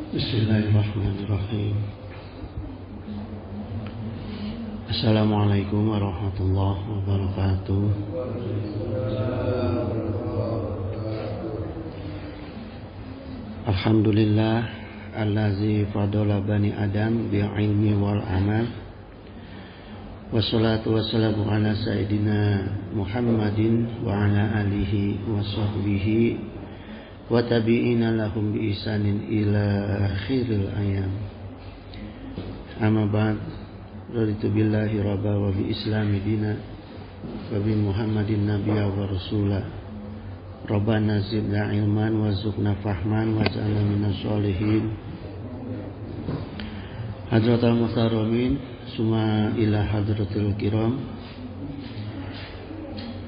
Bismillahirrahmanirrahim. Assalamualaikum warahmatullahi wabarakatuh. Alhamdulillah allazi fadala bani Adam bil ilmi wal amal. Wassalatu wassalamu ala sayyidina Muhammadin wa ala alihi wa sahbihi wa tabi'ina lahum bi ihsanin ila akhiril ayam. Amma ba'd, raditu billahi rabba wa bi islami dina wa bi Muhammadin nabiyya wa rasula. Rabbana zidna ilman wa zukna fahman wa ja'alna minas sholihin. Hadratal muhtaramin, summa ila hadratil kiram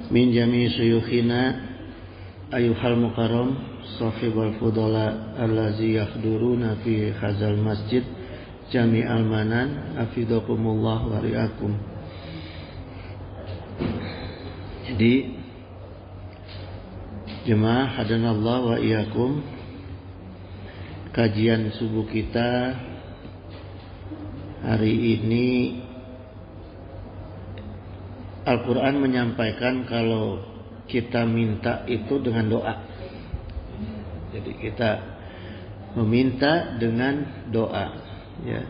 min jami' syuyukhina ayyuhal mukarram sahibul fudala allazi yahduruna fi hadzal masjid jami'al manan afidakumullah wa riakum. Jadi jemaah hadanallah wa iyyakum, kajian subuh kita hari ini Al-Quran menyampaikan kalau kita minta itu dengan doa. Jadi kita meminta dengan doa, ya.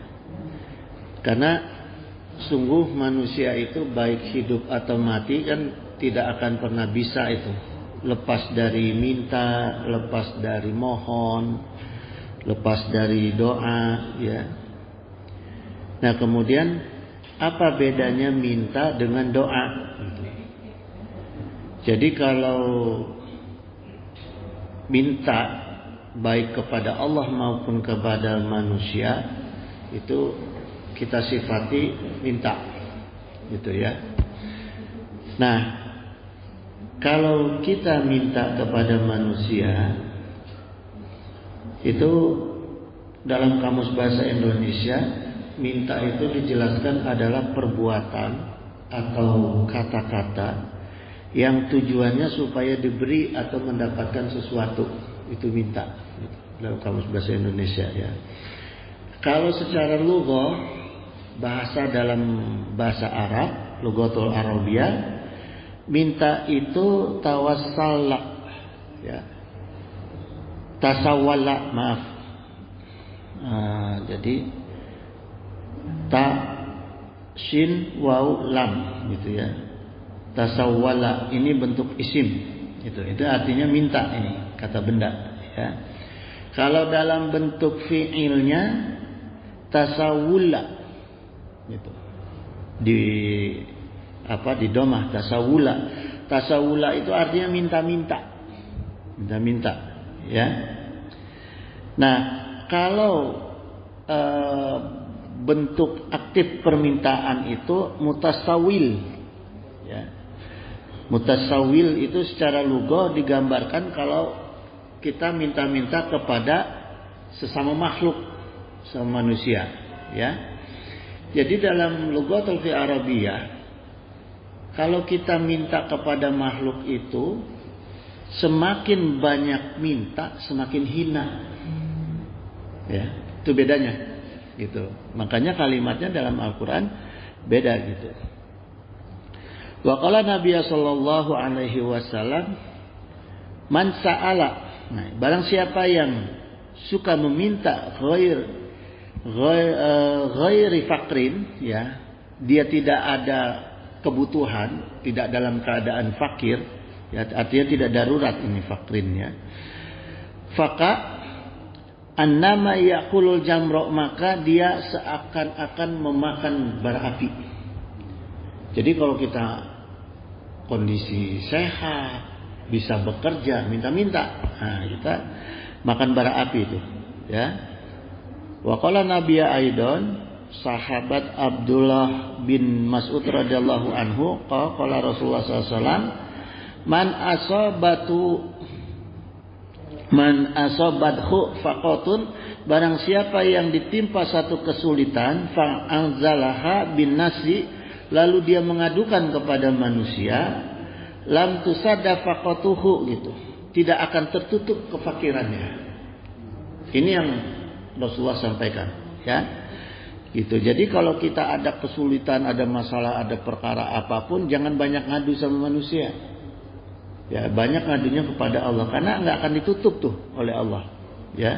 Karena sungguh manusia itu baik hidup atau mati kan tidak akan pernah bisa itu lepas dari minta, lepas dari mohon, lepas dari doa, ya. Nah, kemudian apa bedanya minta dengan doa? Jadi kalau minta baik kepada Allah maupun kepada manusia itu kita sifati minta, gitu ya. Nah, kalau kita minta kepada manusia itu dalam Kamus Bahasa Indonesia, minta itu dijelaskan adalah perbuatan atau kata-kata yang tujuannya supaya diberi atau mendapatkan sesuatu, itu minta dalam Kamus Bahasa Indonesia, ya. Kalau secara lughah, bahasa dalam bahasa Arab, lughatul Arabiyah, minta itu tawassala, ya. Tasawwala, maaf. Jadi ta shin waw lam, gitu ya. Tasawwala ini bentuk isim, itu artinya minta, ini kata benda, ya. Kalau dalam bentuk fiilnya tasawwula, gitu, di domah tasawwula. Tasawwula itu artinya minta-minta, ya. Nah, kalau bentuk aktif permintaan itu mutasawil, ya. Mutasawil itu secara lughah digambarkan kalau kita minta-minta kepada sesama makhluk, sama manusia, ya. Jadi dalam lughatul Arabiyah, kalau kita minta kepada makhluk itu, semakin banyak minta semakin hina, ya. Itu bedanya, gitu. Makanya kalimatnya dalam Al-Quran beda, gitu. Wa qala Nabi sallallahu alaihi wasallam, man sa'ala, nah, barang siapa yang suka meminta ghairi fakrin, ya, dia tidak ada kebutuhan, tidak dalam keadaan fakir, ya, artinya tidak darurat ini fakrinnya. Faka annama yaqulul jamra, maka dia seakan-akan memakan bara api. Jadi kalau kita kondisi sehat, bisa bekerja, minta-minta, nah, kita makan bara api itu, ya. Wa qala Nabi Aidon, sahabat Abdullah bin Mas'ud radhiyallahu anhu, qala Rasulullah sallallahu alaihi wasallam, man asabathu faqatun, barang siapa yang ditimpa satu kesulitan, fa anzalaha bin nasi, lalu dia mengadukan kepada manusia, lam tusadda faqatuhu, gitu, tidak akan tertutup kefakirannya. Ini yang Rasulullah sampaikan, ya. Gitu. Jadi kalau kita ada kesulitan, ada masalah, ada perkara apapun, jangan banyak ngadu sama manusia. Ya, banyak ngadunya kepada Allah karena nggak akan ditutup tuh oleh Allah, ya.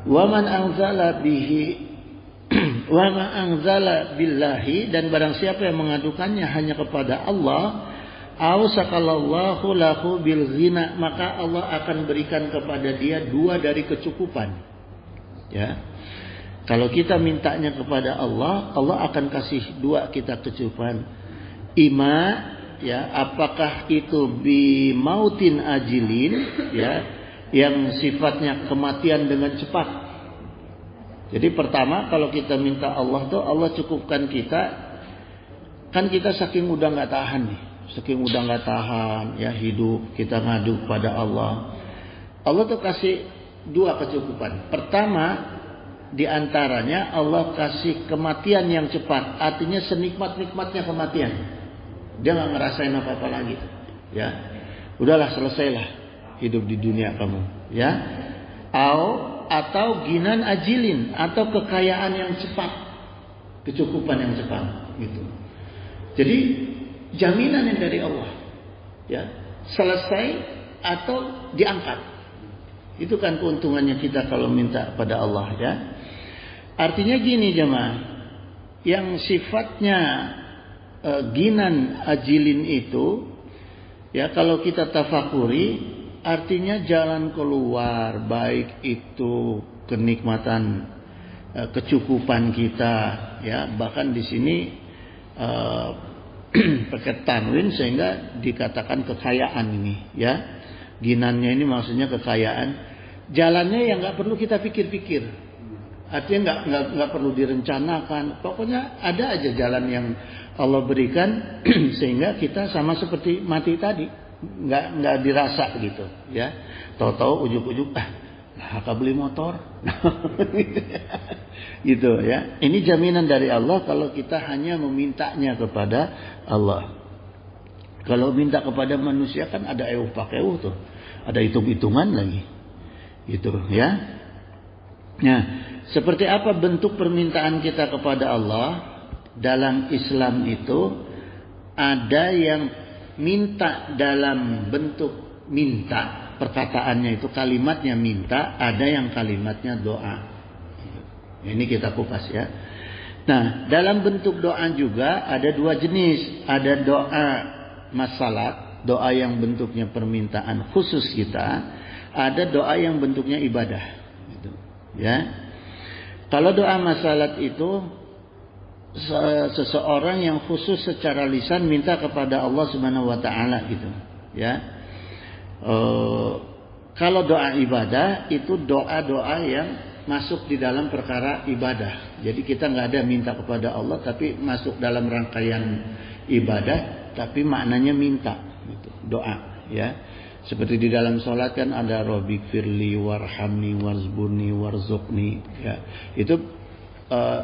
Wa man anzala bihi wa ma anzala billahi, dan barang siapa yang mengadukannya hanya kepada Allah, ausakallahu lahu bil ghina, maka Allah akan berikan kepada dia 2 dari kecukupan. Ya. Kalau kita mintanya kepada Allah, Allah akan kasih 2 kita kecukupan. Ima, ya, apakah itu bi mautin ajilin, ya, yang sifatnya kematian dengan cepat. Jadi pertama, kalau kita minta Allah tuh, Allah cukupkan kita, kan kita saking udah nggak tahan nih, saking udah nggak tahan, ya, hidup kita ngadu pada Allah. Allah tuh kasih 2 kecukupan. Pertama, di antaranya Allah kasih kematian yang cepat, artinya senikmat-nikmatnya kematian. Dia nggak ngerasain apa-apa lagi, ya. Udahlah, selesailah hidup di dunia kamu, ya. Atau ginan ajilin, atau kekayaan yang cepat, kecukupan yang cepat, gitu. Jadi jaminan yang dari Allah, ya, selesai atau diangkat. Itu kan keuntungannya kita kalau minta pada Allah, ya. Artinya gini jemaah, yang sifatnya ginan ajilin itu, ya, kalau kita tafakuri, artinya jalan keluar, baik itu kenikmatan, kecukupan kita, ya, bahkan di sini pakai tanwin sehingga dikatakan kekayaan ini, ya. Ginannya ini maksudnya kekayaan. Jalannya yang nggak perlu kita pikir-pikir. Artinya nggak perlu direncanakan. Pokoknya ada aja jalan yang Allah berikan sehingga kita sama seperti mati tadi, nggak dirasa gitu, ya. Tahu-tahu ujuk-ujuk kakak beli motor, gitu, ya. Ini jaminan dari Allah kalau kita hanya memintanya kepada Allah. Kalau minta kepada manusia kan ada euh pakeuh tuh, ada hitung-hitungan lagi, gitu, ya. Nah, seperti apa bentuk permintaan kita kepada Allah? Dalam Islam itu ada yang minta dalam bentuk minta, perkataannya itu kalimatnya minta, ada yang kalimatnya doa. Ini kita kupas, ya. Nah, dalam bentuk doa juga ada 2 jenis. Ada doa masalah, doa yang bentuknya permintaan khusus kita. Ada doa yang bentuknya ibadah, gitu, ya. Kalau doa masalah itu seseorang yang khusus secara lisan minta kepada Allah Subhanahu wa taala, gitu, ya. Kalau doa ibadah itu doa-doa yang masuk di dalam perkara ibadah. Jadi kita nggak ada minta kepada Allah tapi masuk dalam rangkaian ibadah, tapi maknanya minta, gitu, doa, ya. Seperti di dalam sholat kan ada Rabbik firli warhamni warzburni warzuqni, ya. Itu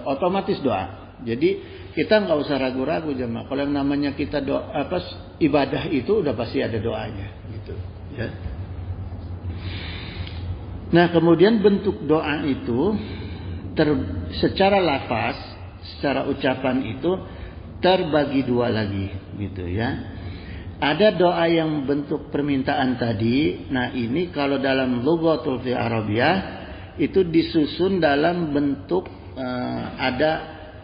otomatis doa. Jadi kita nggak usah ragu-ragu jemaah. Kalau yang namanya kita doa ibadah itu udah pasti ada doanya, gitu, ya. Nah, kemudian bentuk doa itu secara lafaz, secara ucapan itu terbagi 2 lagi, gitu, ya. Ada doa yang bentuk permintaan tadi. Nah, ini kalau dalam lughatul fi Arabiyah itu disusun dalam bentuk ada,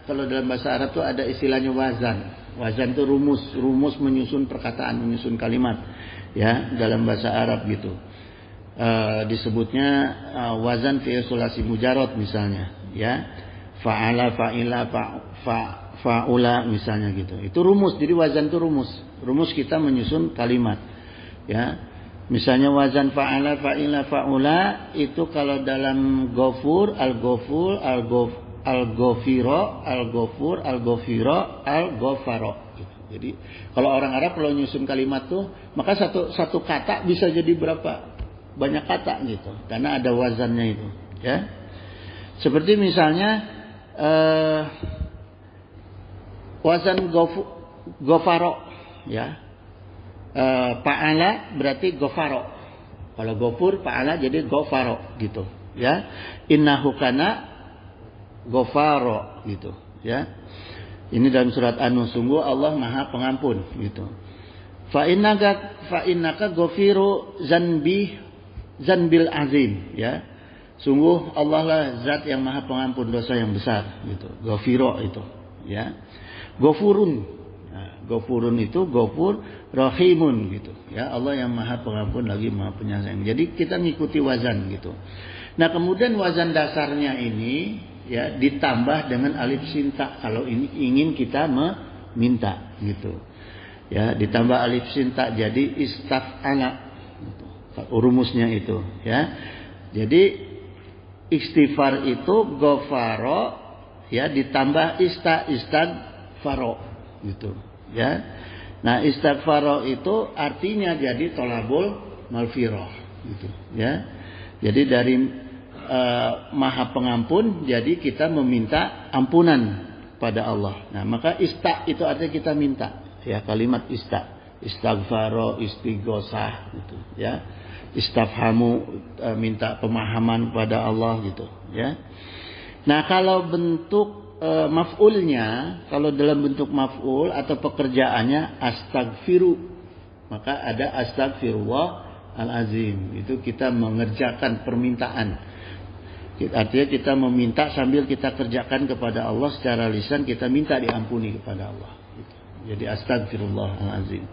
kalau dalam bahasa Arab itu ada istilahnya wazan. Wazan itu rumus menyusun perkataan, menyusun kalimat, ya, dalam bahasa Arab, gitu. Disebutnya wazan fi'il sulasi mujarrad misalnya, ya. Fa'ala, fa'ila, fa'ula misalnya, gitu. Itu rumus. Jadi wazan itu rumus. Rumus kita menyusun kalimat, ya. Misalnya wazan fa'ala, fa'ila, fa'ula itu kalau dalam ghafur, al-ghafur, al-ghafiro, al-ghafur, al-ghafiro, al-ghafaro, gitu. Jadi kalau orang Arab kalau nyusun kalimat tuh, maka satu kata bisa jadi berapa banyak kata, gitu, karena ada wazannya itu, ya. Seperti misalnya wazan ghafaro, ya. Fa'ala berarti ghafaro. Kalau ghafur fa'ala jadi ghafaro, gitu, ya. Innahu kana ghafaro gitu, ya. Ini dalam surat An-Nur, sungguh Allah Maha Pengampun gitu. Fa innaka ghafiru zanbil azim, ya. Sungguh Allah lah zat yang Maha Pengampun dosa yang besar gitu. Ghafiro itu, ya. Ghafurun. Nah, ghafurun itu ghafur rahimun gitu, ya. Allah yang Maha Pengampun lagi Maha Penyayang. Jadi kita ngikuti wazan gitu. Nah, kemudian wazan dasarnya ini, ya, ditambah dengan alif sinta kalau ini ingin kita meminta gitu, ya, ditambah alif sinta jadi istaf'ala gitu. Rumusnya itu, ya. Jadi istighfar itu ghafaro, ya, ditambah istaghfaro gitu, ya. Nah, istighfaro itu artinya jadi tolabul maghfirah gitu, ya. Jadi dari Maha Pengampun, jadi kita meminta ampunan pada Allah. Nah, maka ista itu artinya kita minta, ya, kalimat ista, istighfaro, istighosah gitu, ya. Istafhamu, minta pemahaman pada Allah gitu, ya. Nah, kalau bentuk maf'ulnya, kalau dalam bentuk maf'ul atau pekerjaannya astaghfiru, maka ada astagfirullah al-azim, itu kita mengerjakan permintaan. Artinya kita meminta sambil kita kerjakan kepada Allah secara lisan, kita minta diampuni kepada Allah. Jadi astagfirullahalazim.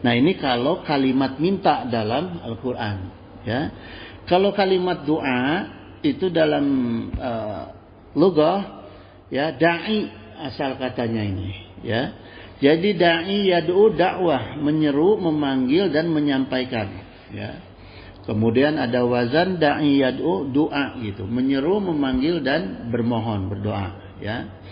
Nah, ini kalau kalimat minta dalam Al-Quran, ya. Kalau kalimat doa itu dalam lughah, ya, da'i asal katanya ini, ya. Jadi da'i yad'u dakwah, menyeru, memanggil dan menyampaikan, ya. Kemudian ada wazan da'i yad'u doa gitu, menyeru, memanggil dan bermohon, berdoa, ya.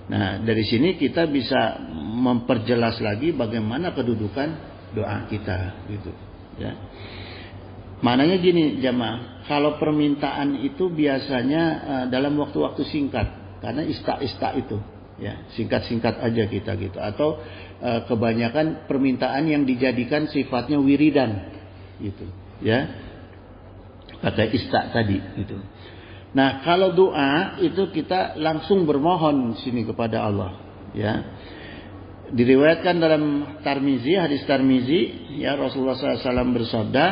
Nah, dari sini kita bisa memperjelas lagi bagaimana kedudukan doa kita gitu, ya. Maknanya gini jamaah, kalau permintaan itu biasanya dalam waktu-waktu singkat, karena ista itu, ya, singkat-singkat aja kita gitu, atau kebanyakan permintaan yang dijadikan sifatnya wiridan gitu, ya, pakai ista tadi gitu. Nah, kalau doa itu kita langsung bermohon sini kepada Allah, ya. Diriwayatkan dalam Tirmizi, hadis Tirmizi, ya, Rasulullah SAW bersabda,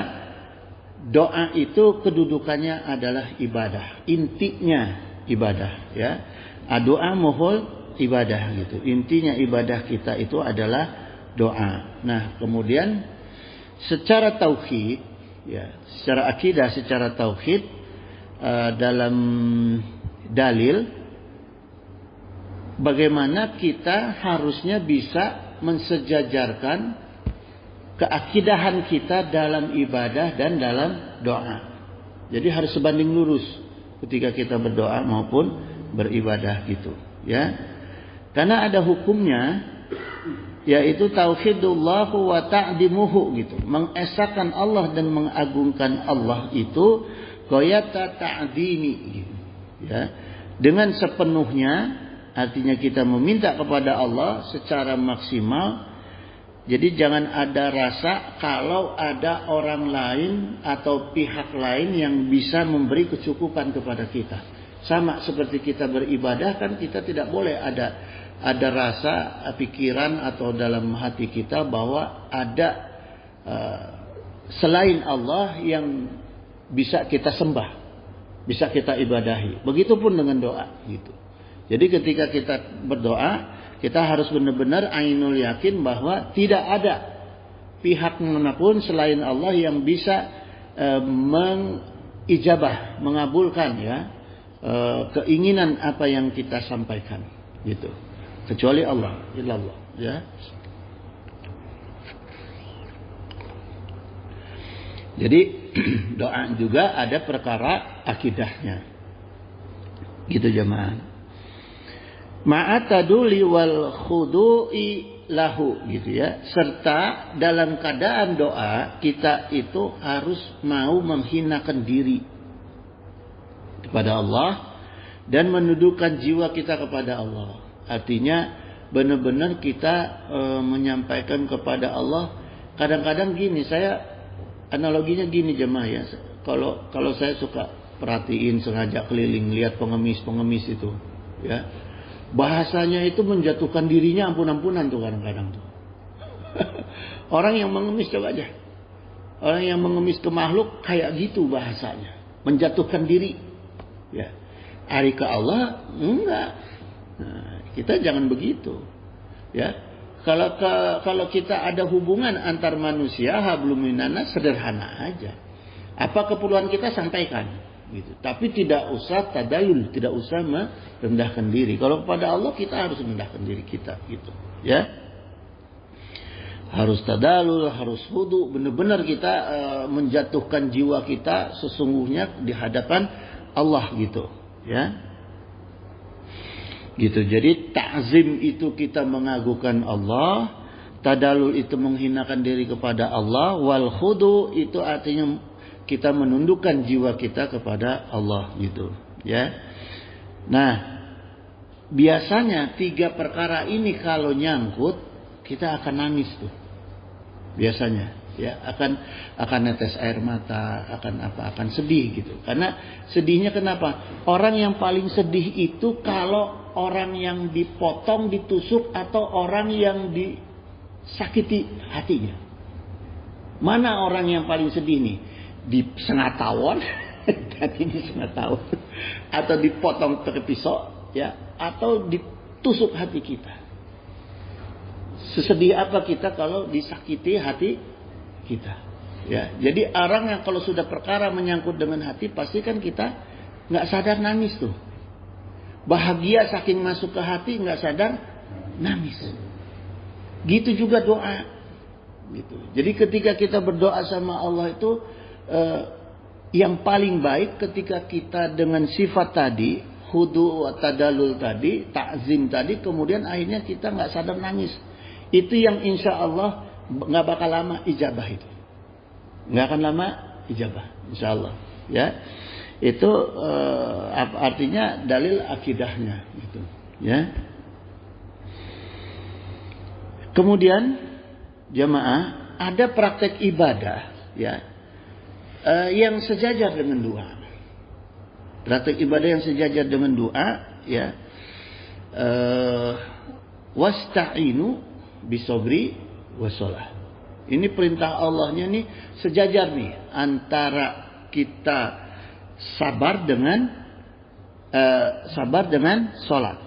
doa itu kedudukannya adalah ibadah, intinya ibadah, ya. Doa muhul ibadah gitu. Intinya ibadah kita itu adalah doa. Nah, kemudian secara tauhid, ya, secara akidah, secara tauhid, dalam dalil bagaimana kita harusnya bisa mensejajarkan keakidahan kita dalam ibadah dan dalam doa. Jadi harus sebanding lurus ketika kita berdoa maupun beribadah gitu, ya. Karena ada hukumnya, yaitu tauhidullah wa ta'dimuhu gitu. Mengesahkan Allah dan mengagungkan Allah itu ghayata ta'dimi gitu, ya. Dengan sepenuhnya, artinya kita meminta kepada Allah secara maksimal. Jadi jangan ada rasa kalau ada orang lain atau pihak lain yang bisa memberi kecukupan kepada kita. Sama seperti kita beribadah, kan kita tidak boleh ada rasa, pikiran atau dalam hati kita bahwa ada selain Allah yang bisa kita sembah, bisa kita ibadahi. Begitupun dengan doa gitu. Jadi ketika kita berdoa, kita harus benar-benar ainul yakin bahwa tidak ada pihak manapun selain Allah yang bisa mengijabah, mengabulkan, ya, keinginan apa yang kita sampaikan gitu, kecuali Allah, illallah, ya. Jadi doa juga ada perkara akidahnya gitu jemaah. Ma'ataduli wal khudu'i lahu gitu, ya. Serta dalam keadaan doa kita itu harus mau menghinakan diri kepada Allah dan menundukkan jiwa kita kepada Allah. Artinya benar-benar kita menyampaikan kepada Allah. Kadang-kadang gini, saya analoginya gini jemaah, ya. Kalau saya suka perhatiin sengaja keliling lihat pengemis itu, ya. Bahasanya itu menjatuhkan dirinya ampun-ampunan tuh kadang-kadang tuh. Orang yang mengemis coba aja. Orang yang mengemis ke makhluk kayak gitu bahasanya, menjatuhkan diri. Ya. Hari ke Allah enggak. Nah, kita jangan begitu. Ya. Kalau kita ada hubungan antar manusia hablum minannas sederhana aja. Apa keperluan kita sampaikan gitu. Tapi tidak usah tadayul, tidak usah merendahkan diri. Kalau kepada Allah kita harus merendahkan diri kita gitu, ya. Harus tadalul, harus hudu, benar-benar kita menjatuhkan jiwa kita sesungguhnya di hadapan Allah gitu, ya. Gitu. Jadi ta'zim itu kita mengagukan Allah, tadalul itu menghinakan diri kepada Allah, wal khudu itu artinya kita menundukkan jiwa kita kepada Allah gitu, ya. Nah, biasanya 3 perkara ini kalau nyangkut kita akan nangis tuh. Biasanya, ya, akan netes air mata, akan sedih gitu. Karena sedihnya kenapa? Orang yang paling sedih itu kalau orang yang dipotong, ditusuk atau orang yang disakiti hatinya. Mana orang yang paling sedih nih? Di setengah tawon, hatinya setengah tawon, atau dipotong pakai pisau, ya, atau ditusuk hati kita. Sesedih apa kita kalau disakiti hati kita, ya. Jadi orang yang kalau sudah perkara menyangkut dengan hati, pasti kan kita nggak sadar nangis tuh. Bahagia saking masuk ke hati nggak sadar nangis. Gitu juga doa, gitu. Jadi ketika kita berdoa sama Allah itu yang paling baik ketika kita dengan sifat tadi, khudu wa tadallul tadi, ta'zim tadi, kemudian akhirnya kita nggak sadar nangis. Itu yang insya Allah nggak bakal lama ijabah itu, nggak akan lama ijabah, insya Allah, ya. Itu artinya dalil akidahnya, gitu, ya. Kemudian jamaah ada praktek ibadah, ya. Yang sejajar dengan doa. Praktek ibadah yang sejajar dengan doa, ya. Wasta'inu bisobri wassalah. Ini perintah Allahnya nih sejajar nih antara kita sabar dengan sholat,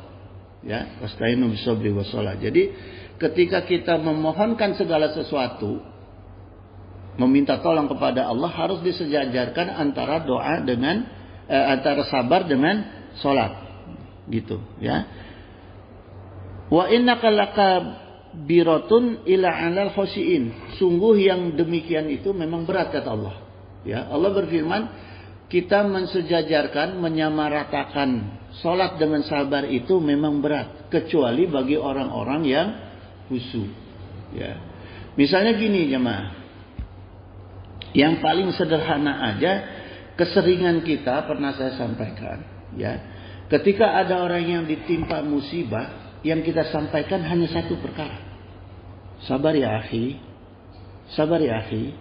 ya. Wasta'inu bisobri wassalah. Jadi ketika kita memohonkan segala sesuatu, meminta tolong kepada Allah, harus disejajarkan antara doa dengan antara sabar dengan sholat, gitu, ya. Wa innaka lakabiratun ila 'alal khoshiin. Sungguh yang demikian itu memang berat kata Allah, ya. Allah berfirman, kita mensejajarkan, menyamaratakan sholat dengan sabar itu memang berat, kecuali bagi orang-orang yang khusyuk, ya. Misalnya gini jemaah, yang paling sederhana aja, keseringan kita pernah saya sampaikan, ya. Ketika ada orang yang ditimpa musibah, yang kita sampaikan hanya satu perkara. Sabar ya akhi. Sabar ya akhi.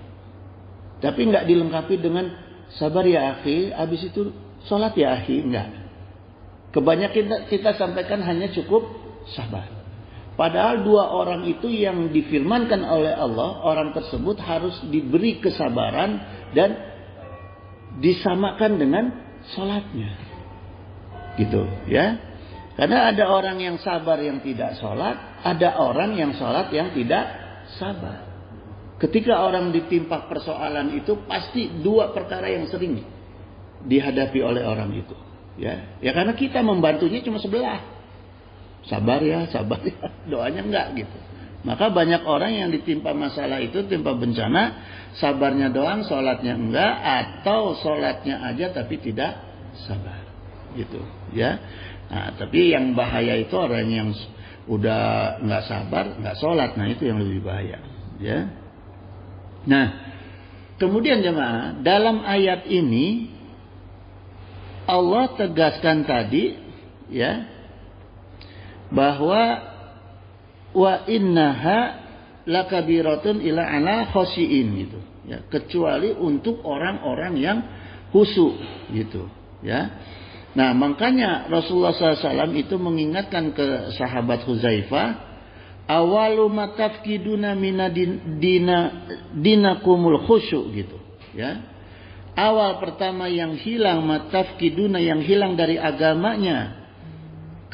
Tapi enggak dilengkapi dengan sabar ya akhi, habis itu sholat ya akhi, enggak. Kebanyakan kita sampaikan hanya cukup sabar. Padahal 2 orang itu yang difirmankan oleh Allah, orang tersebut harus diberi kesabaran dan disamakan dengan sholatnya, gitu, ya. Karena ada orang yang sabar yang tidak sholat, ada orang yang sholat yang tidak sabar. Ketika orang ditimpa persoalan itu, pasti 2 perkara yang sering dihadapi oleh orang itu, ya. Ya karena kita membantunya cuma sebelah. Sabar ya, doanya enggak gitu. Maka banyak orang yang ditimpa masalah itu, timpa bencana, sabarnya doang, sholatnya enggak, atau sholatnya aja tapi tidak sabar, gitu, ya. Nah, tapi yang bahaya itu orang yang udah enggak sabar, enggak sholat, nah itu yang lebih bahaya, ya. Nah, kemudian jemaah, dalam ayat ini Allah tegaskan tadi, ya, bahwa wa innaha lakabiratun ila 'ala khoshiin gitu, ya, kecuali untuk orang-orang yang khusyuk gitu ya. Nah, makanya Rasulullah SAW itu mengingatkan ke sahabat Huzaifah, awalu matafkiduna dinakumul khusyuk gitu ya. Awal pertama yang hilang, matafkiduna, yang hilang dari agamanya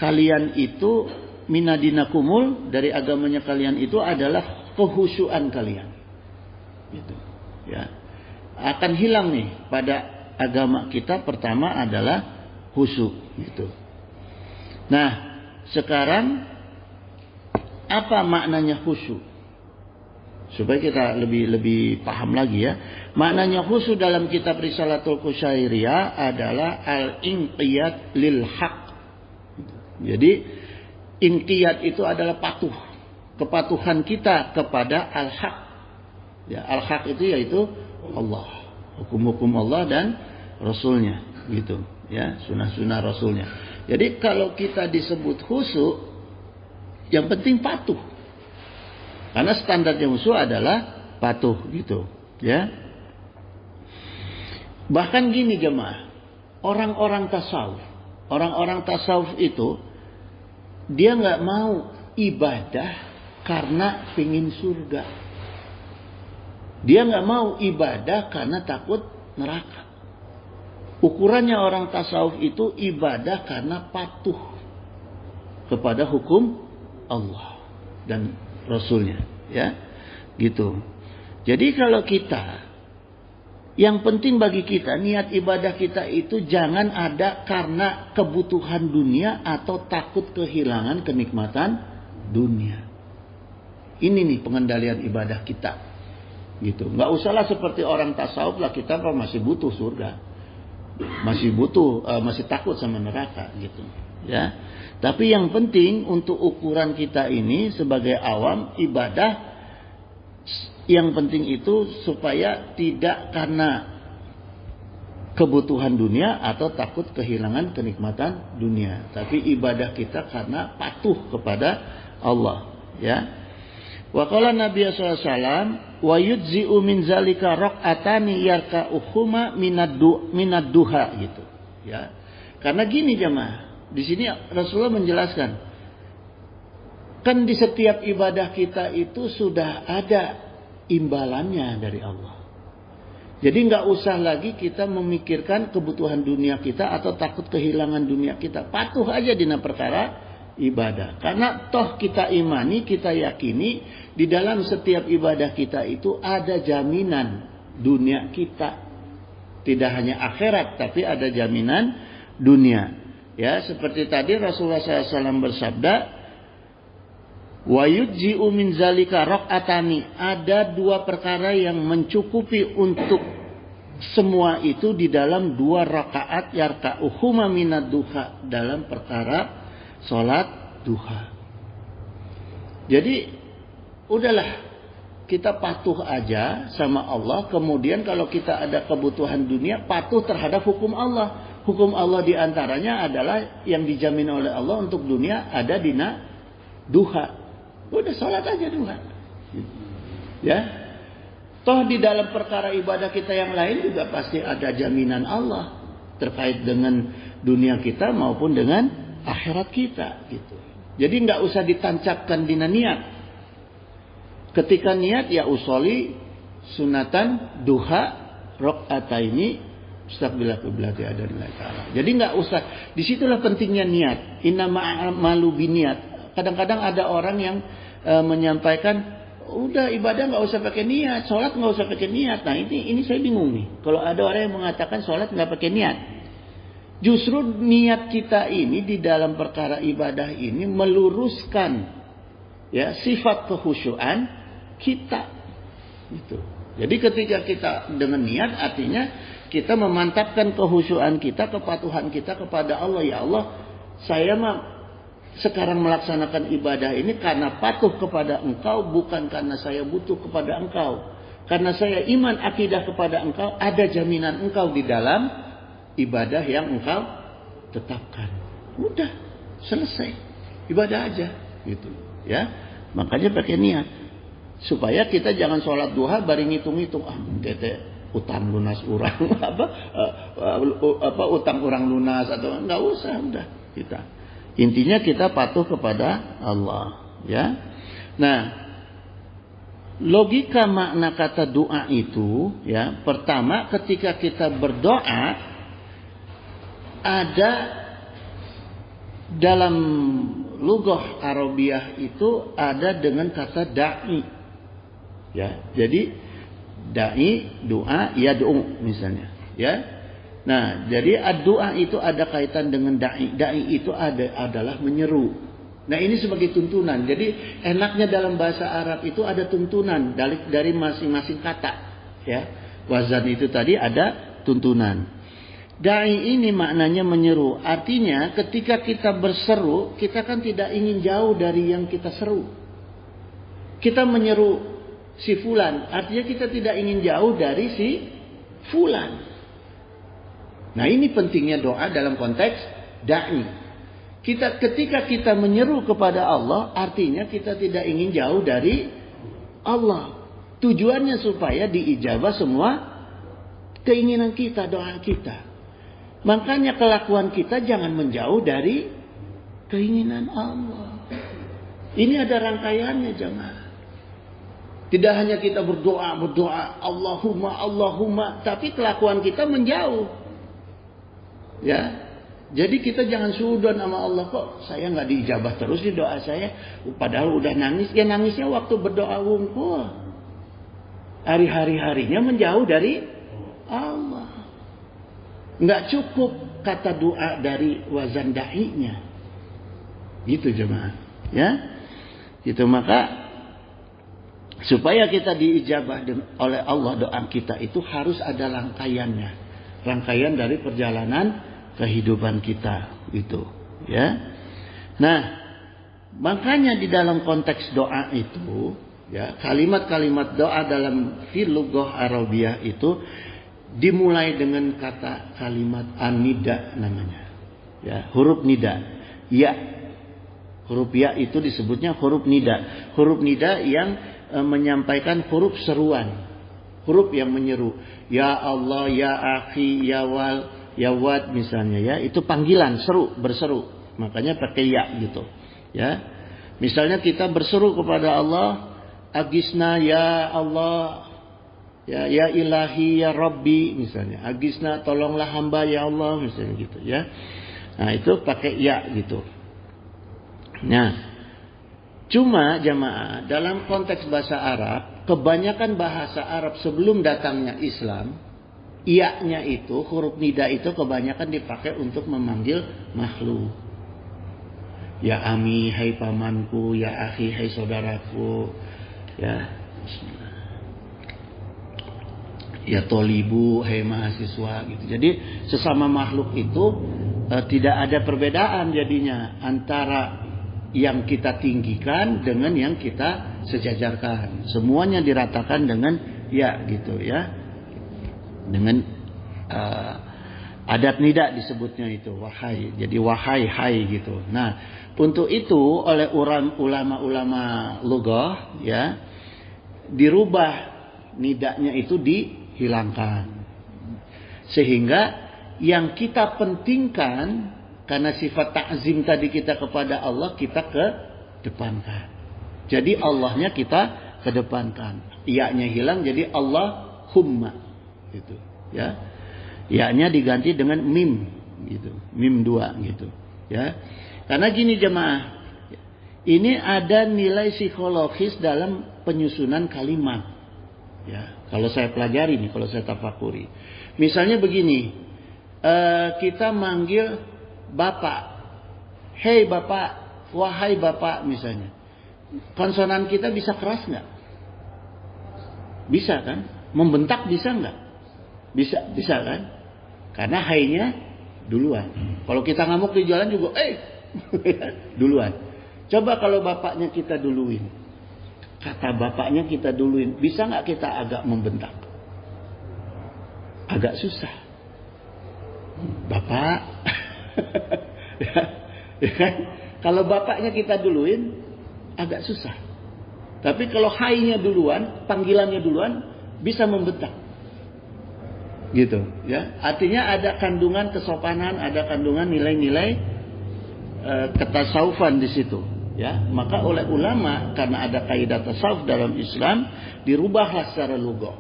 kalian itu, minadinakumul, dari agamanya kalian itu adalah kehusyuan kalian gitu ya. Akan hilang nih pada agama kita, pertama adalah khusyuk gitu. Nah, sekarang apa maknanya khusyuk? Supaya kita lebih paham lagi ya. Maknanya khusyuk dalam kitab Risalatul Qusyairiyah adalah al-inqiyad lil haq. Jadi inqiyad itu adalah patuh, kepatuhan kita kepada al-haq. Ya, al-haq itu yaitu Allah, hukum-hukum Allah dan Rasulnya gitu ya, sunnah-sunnah Rasulnya. Jadi kalau kita disebut khusyuk, yang penting patuh, karena standarnya khusyuk adalah patuh gitu ya. Bahkan gini jemaah, orang-orang tasawuf itu dia nggak mau ibadah karena pingin surga, dia nggak mau ibadah karena takut neraka. Ukurannya orang tasawuf itu ibadah karena patuh kepada hukum Allah dan Rasulnya ya gitu. Jadi kalau kita, yang penting bagi kita, niat ibadah kita itu jangan ada karena kebutuhan dunia atau takut kehilangan kenikmatan dunia. Ini nih pengendalian ibadah kita gitu. Nggak usahlah seperti orang tasawuf lah, kita masih butuh surga, masih takut sama neraka gitu ya. Tapi yang penting untuk ukuran kita ini sebagai awam ibadah, yang penting itu supaya tidak karena kebutuhan dunia atau takut kehilangan kenikmatan dunia, tapi ibadah kita karena patuh kepada Allah ya. Wa qala Nabi sallallahu alaihi wasallam wa yujzi'u min zalika raq'atani yarka'uhuma minad duha gitu ya. Karena gini jemaah, di sini Rasulullah menjelaskan, kan di setiap ibadah kita itu sudah ada imbalannya dari Allah. Jadi nggak usah lagi kita memikirkan kebutuhan dunia kita atau takut kehilangan dunia kita. Patuh aja dina perkara ibadah. Karena toh kita imani, kita yakini di dalam setiap ibadah kita itu ada jaminan dunia kita. Tidak hanya akhirat, tapi ada jaminan dunia. Ya, seperti tadi Rasulullah SAW bersabda, wa yujzi'u min zalika raq'atani, ada dua perkara yang mencukupi untuk semua itu di dalam dua rakaat yarka'uhuma minad duha, dalam perkara salat duha. Jadi udahlah kita patuh aja sama Allah. Kemudian kalau kita ada kebutuhan dunia, patuh terhadap hukum Allah. Hukum Allah diantaranya adalah yang dijamin oleh Allah untuk dunia ada dina duha. Udah sholat aja duha. Ya. Toh di dalam perkara ibadah kita yang lain juga pasti ada jaminan Allah terkait dengan dunia kita maupun dengan akhirat kita gitu. Jadi nggak usah ditancapkan dina niat. Ketika niat ya usoli sunatan duha raq'ataini mustaqbilal qiblati adzanillahi ta'ala. Jadi nggak usah, disitulah pentingnya niat. Innama a'malu biniat. Kadang-kadang ada orang yang menyampaikan, udah ibadah nggak usah pakai niat, sholat nggak usah pakai niat. Nah ini saya bingung nih. Kalau ada orang yang mengatakan sholat nggak pakai niat, justru niat kita ini di dalam perkara ibadah ini meluruskan ya sifat kekhusyuan kita. Gitu. Jadi ketika kita dengan niat artinya kita memantapkan kekhusyuan kita, kepatuhan kita kepada Allah. Ya Allah, saya mah sekarang melaksanakan ibadah ini karena patuh kepada Engkau, bukan karena saya butuh kepada Engkau. Karena saya iman akidah kepada Engkau, ada jaminan Engkau di dalam ibadah yang Engkau tetapkan. Udah, selesai. Ibadah aja gitu, ya. Makanya pakai niat. Supaya kita jangan sholat duha bari ngitung-ngitung, utang lunas orang utang orang lunas atau enggak usah udah kita. Intinya kita patuh kepada Allah, ya. Nah, logika makna kata doa itu, ya, pertama ketika kita berdoa ada dalam lughah Arabiah itu ada dengan kata da'i. Ya, jadi da'i, doa, yad'u misalnya, ya. Nah, jadi doa itu ada kaitan dengan da'i. Da'i itu adalah menyeru. Nah, ini sebagai tuntunan. Jadi enaknya dalam bahasa Arab itu ada tuntunan dari masing-masing kata, ya. Wazan itu tadi ada tuntunan. Da'i ini maknanya menyeru. Artinya ketika kita berseru, kita kan tidak ingin jauh dari yang kita seru. Kita menyeru si fulan, artinya kita tidak ingin jauh dari si fulan. Nah, ini pentingnya doa dalam konteks da'i. Ketika kita menyeru kepada Allah, artinya kita tidak ingin jauh dari Allah. Tujuannya supaya diijabah semua keinginan kita, doa kita. Makanya kelakuan kita jangan menjauh dari keinginan Allah. Ini ada rangkaiannya, jemaah. Tidak hanya kita berdoa Allahumma, tapi kelakuan kita menjauh. Ya. Jadi kita jangan suudzon sama Allah, kok saya nggak diijabah terus di doa saya, padahal udah nangis. Ya nangisnya waktu berdoa wungkul. Hari-harinya menjauh dari Allah. Nggak cukup kata doa dari wazan da'inya. Gitu jemaah. Ya. Gitu, maka supaya kita diijabah oleh Allah doa kita itu harus ada rangkaiannya. Rangkaian dari perjalanan kehidupan kita itu, ya. Nah, makanya di dalam konteks doa itu, ya, kalimat-kalimat doa dalam lughah Arabiah itu dimulai dengan kata kalimat an-nida namanya. Ya, huruf nida. Ya. Huruf ya itu disebutnya huruf nida. Huruf nida yang menyampaikan huruf seruan. Huruf yang menyeru. Ya Allah, ya akhi, ya wal, ya wad misalnya, ya. Itu panggilan, berseru. Makanya pakai ya gitu. Ya. Misalnya kita berseru kepada Allah, agisna ya Allah, ya ilahi ya Rabbi misalnya. Agisna tolonglah hamba ya Allah misalnya gitu, ya. Nah, itu pakai ya gitu. Nah, cuma jamaah dalam konteks bahasa Arab, kebanyakan bahasa Arab sebelum datangnya Islam, iya-nya itu, huruf nida itu kebanyakan dipakai untuk memanggil makhluk. Ya ami, hai pamanku, ya akhi, hai saudaraku, ya. Ya tolibu, hai mahasiswa gitu. Jadi sesama makhluk itu tidak ada perbedaan jadinya antara yang kita tinggikan dengan yang kita sejajarkan. Semuanya diratakan dengan ya gitu, ya. Dengan adat nida disebutnya itu wahai. Jadi wahai, hai gitu. Nah, untuk itu oleh ulama-ulama lughah, ya, dirubah nidanya itu dihilangkan. Sehingga yang kita pentingkan karena sifat ta'zim tadi kita kepada Allah, kita kedepankan. Jadi Allahnya kita kedepankan. Iya-nya hilang jadi Allahumma gitu, ya. Ya-nya diganti dengan mim gitu. Mim 2 gitu, ya. Karena gini jemaah, ini ada nilai psikologis dalam penyusunan kalimat. Ya, kalau saya pelajari nih, kalau saya tafakuri. Misalnya begini, kita manggil Bapak, hei Bapak, wahai Bapak misalnya. Konsonan kita bisa keras nggak? Bisa kan? Membentak bisa nggak? Bisa kan? Karena hai-nya duluan. Kalau kita ngamuk di jalan juga, duluan. Coba kalau bapaknya kita duluin, kata bapaknya kita duluin, bisa nggak kita agak membentak? Agak susah. Bapak. Ya kan? Kalau bapaknya kita duluin agak susah. Tapi kalau hai-nya duluan, panggilannya duluan, bisa membentak. Gitu, ya. Artinya ada kandungan kesopanan, ada kandungan nilai-nilai ketasawufan di situ, ya. Maka oleh ulama, karena ada kaidah tasawuf dalam Islam, dirubahlah secara lugah.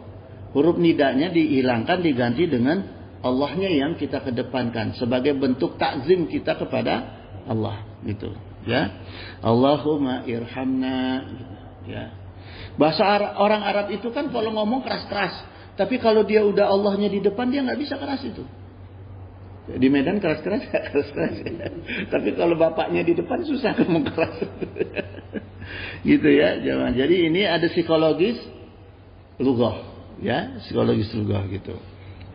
Huruf nidanya dihilangkan, diganti dengan Allahnya yang kita kedepankan sebagai bentuk takzim kita kepada Allah, gitu, ya. Allahumma irhamna, ya. Bahasa orang Arab itu kan kalau ngomong keras-keras. Tapi kalau dia udah Allahnya di depan, dia nggak bisa keras itu. Di Medan keras-keras, keras-keras. Tapi kalau bapaknya di depan susah ngomong keras. Gitu ya, jangan. Jadi ini ada psikologis lughah, ya, psikologis lughah gitu.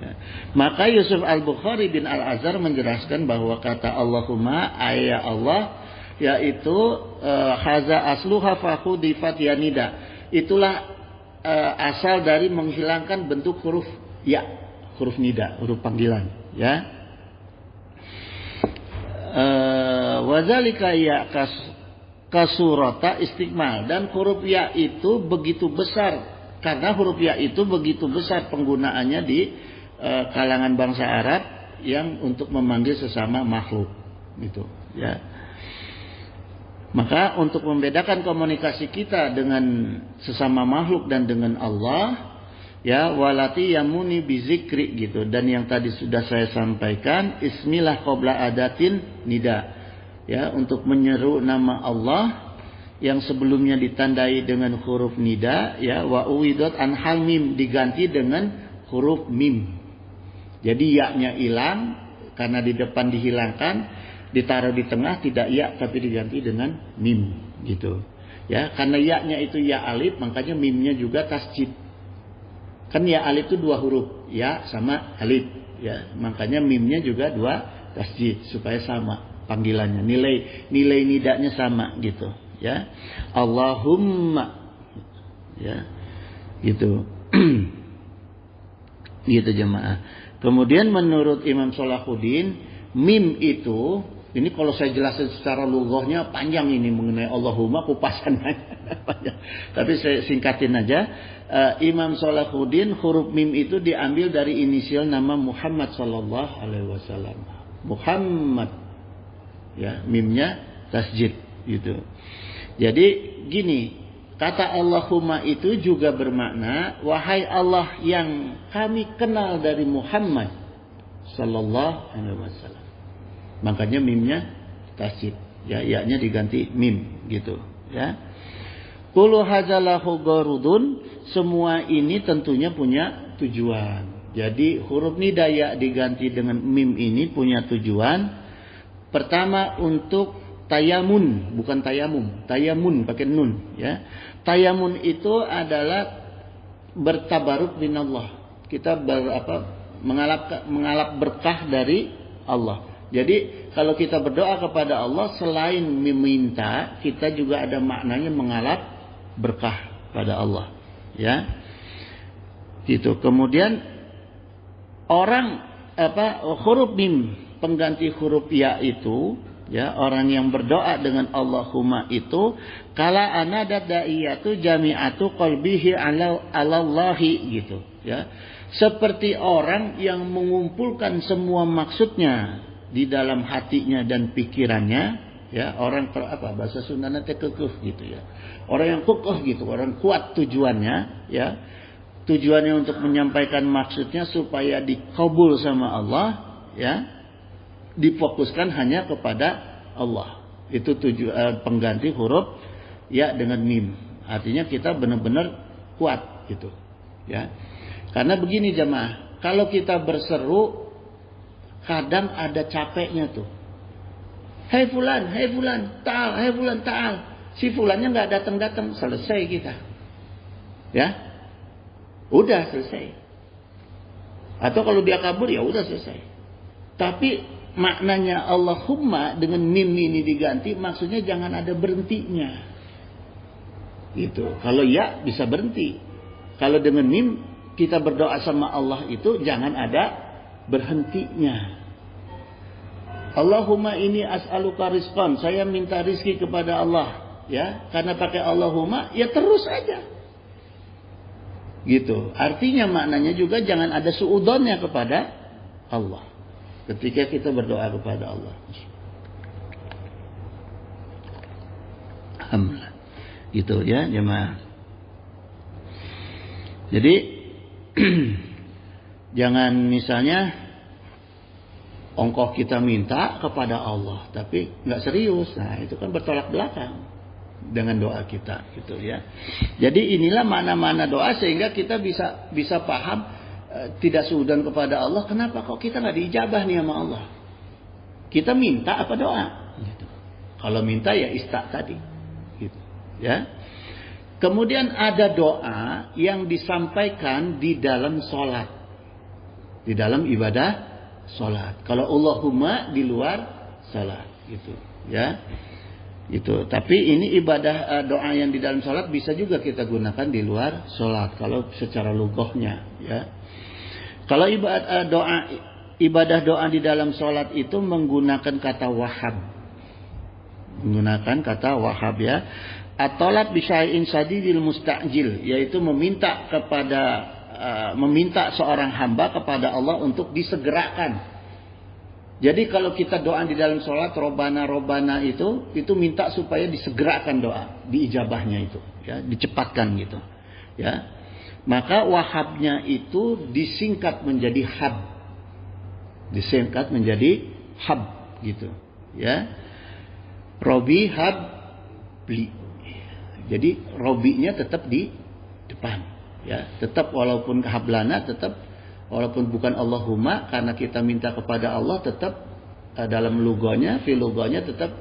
Ya. Maka Yusuf Al-Bukhari bin Al-Azhar menjelaskan bahwa kata Allahumma, ayat Allah, yaitu haza asluha fakhudifat yanida. Itulah asal dari menghilangkan bentuk huruf ya, huruf nida, huruf panggilan, ya. Wazalika ya kasurata istiqmal, dan huruf ya itu begitu besar karena huruf ya itu begitu besar penggunaannya di kalangan bangsa Arab yang untuk memanggil sesama makhluk, gitu, ya. Maka untuk membedakan komunikasi kita dengan sesama makhluk dan dengan Allah, ya, walati yamuni bizikri, gitu. Dan yang tadi sudah saya sampaikan, ismilah qabla adatin nida, ya, untuk menyeru nama Allah yang sebelumnya ditandai dengan huruf nida, ya, wa uwidot an hal mim, diganti dengan huruf mim. Jadi ya-nya hilang karena di depan dihilangkan, ditaruh di tengah tidak ya tapi diganti dengan mim, gitu, ya. Karena ya-nya itu ya alif, makanya mimnya juga tasjid. Kan ya alif itu dua huruf, ya sama alif, ya. Makanya mimnya juga dua tasjid supaya sama panggilannya, nilai nidanya sama, gitu, ya. Allahumma, ya, gitu. Gitu jemaah. Kemudian menurut Imam Shalahuddin, mim itu, ini kalau saya jelasin secara lughahnya panjang ini mengenai Allahumma, kupasannya panjang. Tapi saya singkatin aja. Imam Shalahuddin, huruf mim itu diambil dari inisial nama Muhammad sallallahu alaihi wasallam. Muhammad, ya, mimnya tasjid, gitu. Jadi gini, kata Allahumma itu juga bermakna wahai Allah yang kami kenal dari Muhammad sallallahu alaihi wasallam. Makanya mimnya tasjid, ya, ya-nya diganti mim, gitu, ya. Kullu hadzalahu gharudun, semua ini tentunya punya tujuan. Jadi huruf nida ya diganti dengan mim ini punya tujuan. Pertama untuk tayamun, bukan tayamum, tayamun pakai nun, ya. Tayamun itu adalah bertabaruk minallah. Kita mengalap berkah dari Allah. Jadi kalau kita berdoa kepada Allah, selain meminta, kita juga ada maknanya mengalap berkah pada Allah, ya. Gitu. Kemudian huruf mim pengganti huruf ya itu, ya, orang yang berdoa dengan Allahumma itu kala anadat da'iyatu jami'atu qalbihi alallahi, gitu, ya. Seperti orang yang mengumpulkan semua maksudnya di dalam hatinya dan pikirannya, ya. Orang bahasa Sundana teh kekeh, gitu, ya. Orang yang kekeh, gitu, orang kuat tujuannya, ya. Tujuannya untuk menyampaikan maksudnya supaya dikabul sama Allah, ya. Difokuskan hanya kepada Allah. Itu pengganti huruf ya dengan mim. Artinya kita benar-benar kuat, gitu, ya. Karena begini jemaah, kalau kita berseru kadang ada capeknya tuh. Hei fulan, ta'al, hei fulan, ta'al. Si fulannya nggak datang-datang, selesai kita. Ya, udah selesai. Atau kalau dia kabur ya udah selesai. Tapi maknanya Allahumma dengan mim ini diganti, maksudnya jangan ada berhentinya. Gitu. Kalau ya bisa berhenti. Kalau dengan mim kita berdoa sama Allah itu jangan ada berhentinya. Allahumma ini as'aluka rizqan, saya minta rizki kepada Allah, ya. Karena pakai Allahumma ya terus aja. Gitu. Artinya maknanya juga jangan ada suudzonnya kepada Allah ketika kita berdoa kepada Allah. Alhamdulillah. Gitu ya jemaah. Jadi jangan misalnya ongkoh kita minta kepada Allah tapi nggak serius. Nah, itu kan bertolak belakang dengan doa kita gitu ya. Jadi inilah mana-mana doa sehingga kita bisa paham tidak suudzon kepada Allah. Kenapa kok kita nggak diijabah nih sama Allah? Kita minta apa doa? Gitu. Kalau minta ya ista tadi, gitu ya. Kemudian ada doa yang disampaikan di dalam sholat, di dalam ibadah sholat. Kalau Allahumma di luar sholat, gitu ya. Gitu. Tapi ini ibadah doa yang di dalam sholat bisa juga kita gunakan di luar sholat. Kalau secara lughahnya, ya. Kalau ibadah doa di dalam sholat itu menggunakan kata wahab, ya. At-talab bi syai'in sadidil musta'jil, yaitu meminta seorang hamba kepada Allah untuk disegerakan. Jadi kalau kita doa di dalam sholat robana itu minta supaya disegerakan doa, diijabahnya itu, ya, dicepatkan gitu, ya. Maka wahabnya itu disingkat menjadi hab, gitu, ya. Robi habli. Jadi robinya tetap di depan, ya, tetap walaupun hablana walaupun bukan Allahumma, karena kita minta kepada Allah tetap dalam lugonya, fi lugonya tetap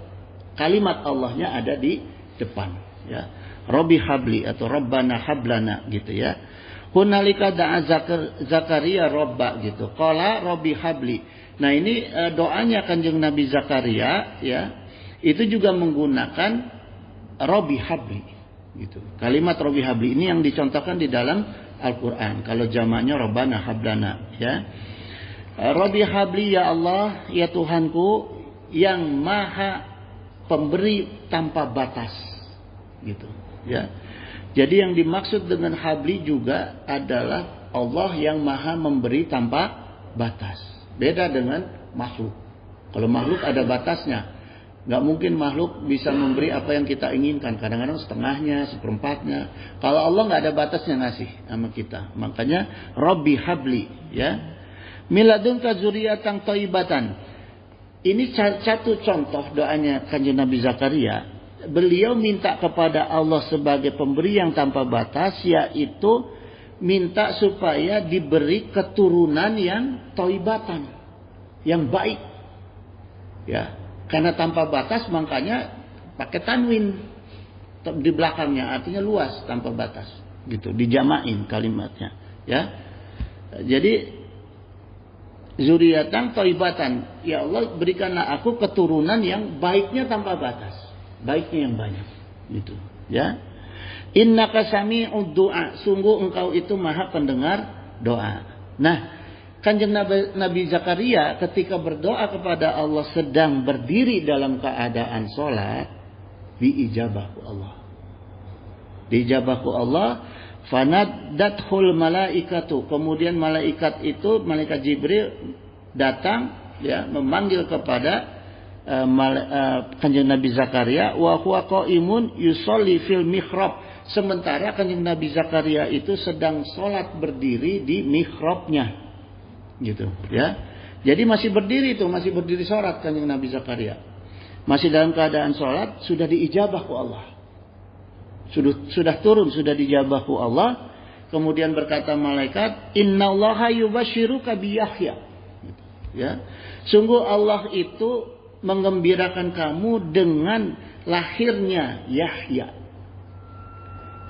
kalimat Allahnya ada di depan, ya. Robbi habli atau Rabbana hablana, gitu ya. Hunalika da'a Zakaria Robba, gitu. Qala Robbi habli. Nah ini doanya Kanjeng Nabi Zakaria, ya, itu juga menggunakan Robbi habli, gitu. Kalimat Robbi habli ini yang dicontohkan di dalam Al-Quran. Kalau jamaknya Rabbana hablana, ya. Rabbi habli, ya Allah, ya Tuhanku yang maha pemberi tanpa batas, gitu, ya. Jadi yang dimaksud dengan habli juga adalah Allah yang maha memberi tanpa batas. Beda dengan makhluk. Kalau makhluk ada batasnya. Nggak mungkin makhluk bisa memberi apa yang kita inginkan. Kadang-kadang setengahnya, seperempatnya. Kalau Allah nggak ada batasnya ngasih sama kita. Makanya Rabbi habli, ya. Miladunka zuriyatan thayyibatan. Ini satu contoh doanya Kanjeng Nabi Zakaria. Beliau minta kepada Allah sebagai pemberi yang tanpa batas, yaitu minta supaya diberi keturunan yang thayyibatan, yang baik, ya. Karena tanpa batas makanya pakai tanwin di belakangnya, artinya luas, tanpa batas, gitu, dijamain kalimatnya, ya. Jadi zuriatan thayyibatan, ya Allah berikanlah aku keturunan yang baiknya tanpa batas, baiknya yang banyak, gitu, ya. Innaka sami'ud du'a, sungguh engkau itu maha pendengar doa. Nah, Kanjeng Nabi Zakaria ketika berdoa kepada Allah sedang berdiri dalam keadaan sholat, diijabahku Allah. Diijabahku Allah, fanadathul malaikatu. Kemudian malaikat Jibril datang, ya, memanggil kepada Kanjeng Nabi Zakaria, wa huwa qaimun yusolli fil mihrab. Sementara Kanjeng Nabi Zakaria itu sedang sholat berdiri di mihrabnya, gitu, ya. Jadi masih berdiri sholat Kanjeng Nabi Zakaria. Masih dalam keadaan sholat, sudah diijabahku Allah. Sudah turun, sudah dijabahku Allah. Kemudian berkata malaikat, innallaha yubasyiruka bi Yahya. Gitu, ya. Sungguh Allah itu menggembirakan kamu dengan lahirnya Yahya.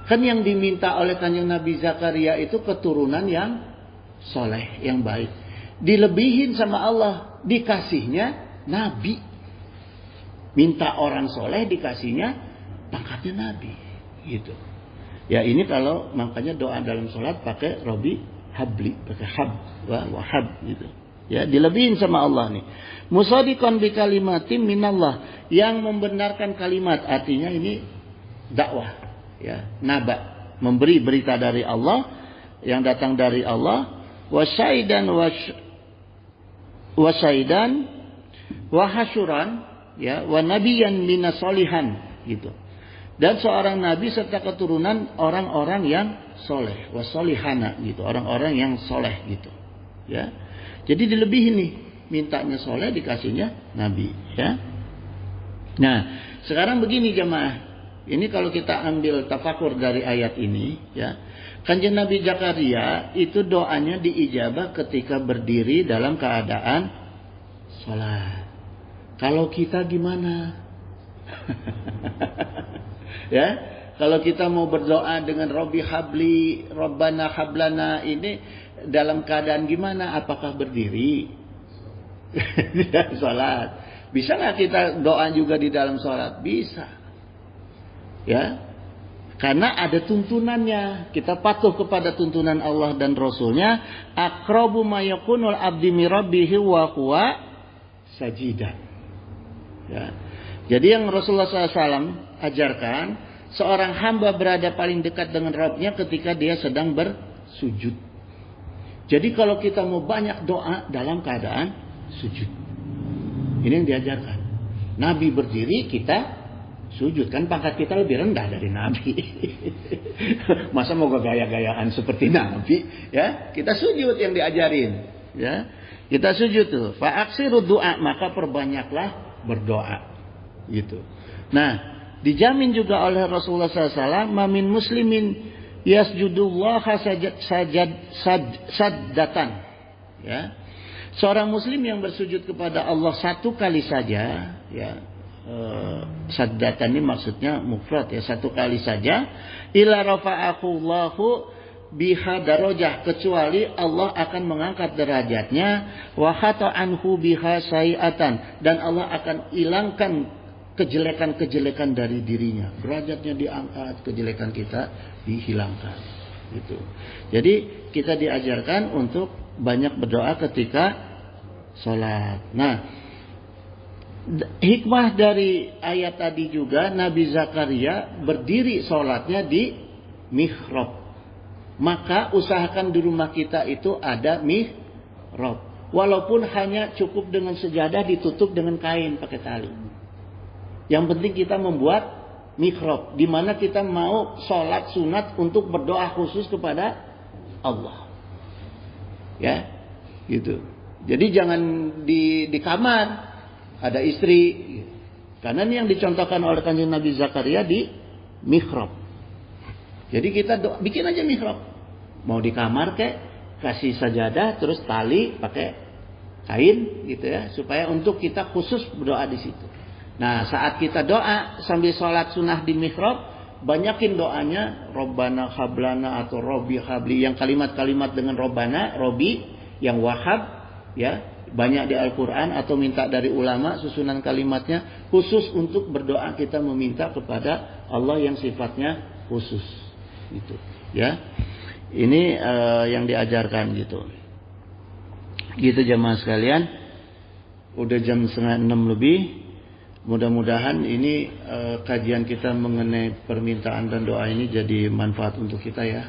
Kan yang diminta oleh Kanjeng Nabi Zakaria itu keturunan yang soleh, yang baik. Dilebihin sama Allah, dikasihnya nabi. Minta orang soleh, dikasihnya pangkatnya nabi, gitu. Ya ini kalau makanya doa dalam sholat pakai Rabbi habli, pakai hab, wahab, gitu. Ya dilebihin sama Allah nih. Musaddiqan bi kalimatin minallah, yang membenarkan kalimat, artinya ini dakwah, ya, naba, memberi berita dari Allah. yang datang dari Allah, wasaidan wahasyuran, ya, wa nabiyan minas solihan, gitu. Dan seorang nabi serta keturunan orang-orang yang soleh, wasolihana, gitu, orang-orang yang soleh, gitu, ya. Jadi dilebihin nih, mintanya soleh dikasihnya nabi, ya. Nah, sekarang begini jemaah, ini kalau kita ambil tafakur dari ayat ini, ya, Kanjeng Nabi Zakaria itu doanya diijabah ketika berdiri dalam keadaan sholat. Kalau kita gimana? Ya, kalau kita mau berdoa dengan Robbi habli, Robbana hablana, ini dalam keadaan gimana? Apakah berdiri? Sholat. Bisa nggak kita doa juga di dalam sholat? Bisa. Ya. Karena ada tuntunannya. Kita patuh kepada tuntunan Allah dan Rasulnya. Aqrabu ma yakunul abdi min rabbihi wa huwa sajidan. Ya. Jadi yang Rasulullah SAW ajarkan, seorang hamba berada paling dekat dengan Rabbnya ketika dia sedang bersujud. Jadi kalau kita mau banyak doa dalam keadaan sujud. Ini yang diajarkan. Nabi berdiri, kita sujud. Kan pangkat kita lebih rendah dari Nabi. Masa mau gaya-gayaan seperti Nabi? Ya, kita sujud yang diajarin. Ya, kita sujud tuh. Fa'aksiru du'a, maka perbanyaklah berdoa. Gitu. Nah, dijamin juga oleh Rasulullah SAW, mamin muslimin yasjudullaha sajdatan. Ya. Seorang muslim yang bersujud kepada Allah satu kali saja, ya, sajdatan ini maksudnya mufrad, ya, satu kali saja, ila rafa'ahullahu biha darajah, kecuali Allah akan mengangkat derajatnya, wa khata'anhu biha sayi'atan, dan Allah akan hilangkan kejelekan-kejelekan dari dirinya. Derajatnya diangkat, kejelekan kita dihilangkan. Gitu. Jadi kita diajarkan untuk banyak berdoa ketika sholat. Nah, hikmah dari ayat tadi juga, Nabi Zakaria berdiri sholatnya di mihrab. Maka usahakan di rumah kita itu ada mihrab. Walaupun hanya cukup dengan sejadah ditutup dengan kain pakai tali. Yang penting kita membuat mihrab, di mana kita mau sholat sunat untuk berdoa khusus kepada Allah. Ya, gitu. Jadi jangan di kamar ada istri. Karena ini yang dicontohkan oleh Kanjeng Nabi Zakaria di mihrab. Jadi kita bikin aja mihrab. Mau di kamar kek, kasih sajadah terus tali pakai kain gitu ya, supaya untuk kita khusus berdoa di situ. Nah, saat kita doa sambil sholat sunnah di mihrab, banyakin doanya Robbana hablana atau Robbi habli, yang kalimat-kalimat dengan Robbana, Robbi, yang Wahab, ya, banyak di Al-Quran, atau minta dari ulama susunan kalimatnya khusus untuk berdoa, kita meminta kepada Allah yang sifatnya khusus, gitu, ya. Ini yang diajarkan gitu. Gitu jemaah sekalian. Udah jam 5:30 lebih. Mudah-mudahan ini kajian kita mengenai permintaan dan doa ini jadi manfaat untuk kita ya.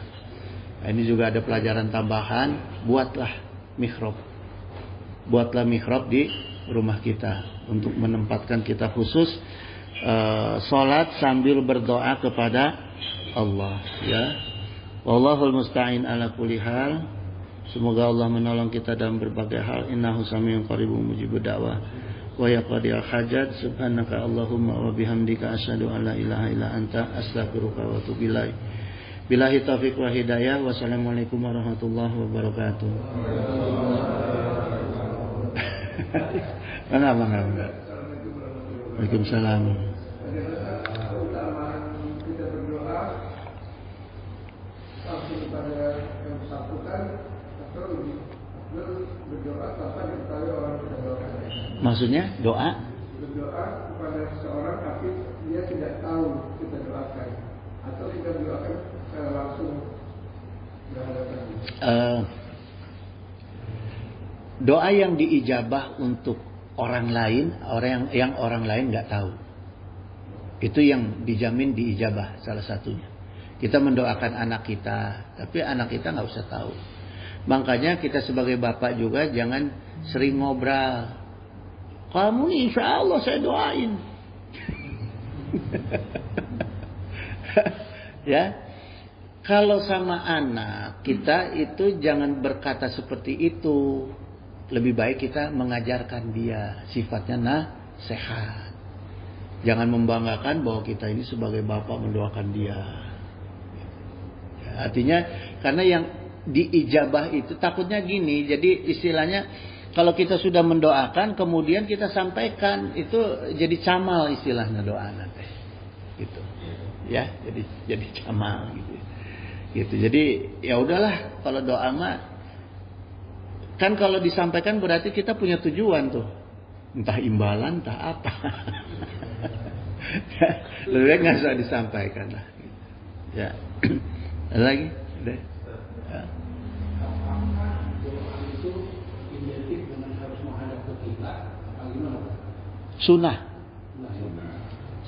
Ini juga ada pelajaran tambahan. Buatlah mihrab. Buatlah mihrab di rumah kita untuk menempatkan kita khusus sholat sambil berdoa kepada Allah ya. Wallahul musta'in ala kulli hal. Semoga Allah menolong kita dalam berbagai hal. Innahu samiun qaribun mujibud da'wah wa yaqdi'ul hajat. Subhanaka Allahumma wa bihamdika asyhadu an la ilaha illa anta astaghfiruka wa atubu ilaik. Billahi taufiq wa hidayah. Wassalamualaikum warahmatullahi wabarakatuh. Enggak. Waalaikumsalam. Maksudnya doa? Berdoa kepada seseorang tapi dia tidak tahu kita doakan, atau kita doakan secara langsung berhadapan. Doa yang diijabah untuk orang lain, orang lain nggak tahu, itu yang dijamin diijabah salah satunya. Kita mendoakan anak kita, tapi anak kita nggak usah tahu. Makanya kita sebagai bapak juga jangan sering ngobrol. Kamu nih insya Allah saya doain. Ya, kalau sama anak kita itu jangan berkata seperti itu. Lebih baik kita mengajarkan dia sifatnya sehat. Jangan membanggakan bahwa kita ini sebagai bapak mendoakan dia. Ya, artinya karena yang diijabah itu takutnya gini. Jadi istilahnya kalau kita sudah mendoakan kemudian kita sampaikan itu jadi camal istilahnya doa nanti. Gitu. Ya, jadi camal gitu. Gitu. Jadi ya udahlah kalau doa mah kan kalau disampaikan berarti kita punya tujuan tuh. Entah imbalan, entah apa. Lebih baik nggak usah disampaikan lah. Ya. Ada lagi? Udah. Ya.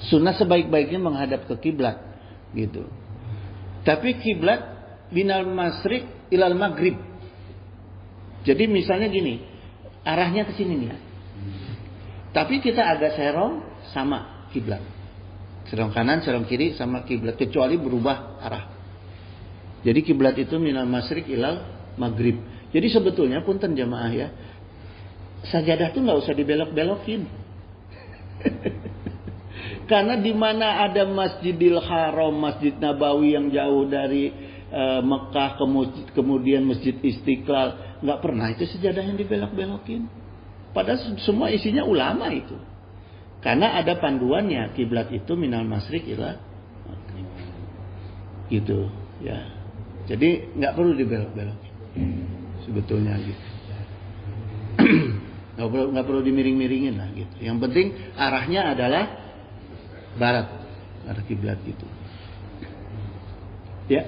Sunnah sebaik-baiknya menghadap ke kiblat, gitu. Tapi kiblat minal masyriq ilal maghrib. Jadi misalnya gini, arahnya ke sini nih. Tapi kita agak serong sama kiblat. Serong kanan, serong kiri sama kiblat kecuali berubah arah. Jadi kiblat itu minal masyriq ilal maghrib. Jadi sebetulnya punten jamaah ya, sajadah tuh nggak usah dibelok-belokin. Karena di mana ada Masjidil Haram, Masjid Nabawi yang jauh dari Mekah, kemudian Masjid Istiqlal, nggak pernah itu sejadah yang dibelok-belokin. Padahal semua isinya ulama itu. Karena ada panduannya, kiblat itu minal masyriq ila maghrib. Gitu, ya. Jadi nggak perlu dibelok-belokin. Sebetulnya gitu. Nggak perlu dimiring-miringin lah gitu. Yang penting arahnya adalah barat, arah kiblat gitu. Ya.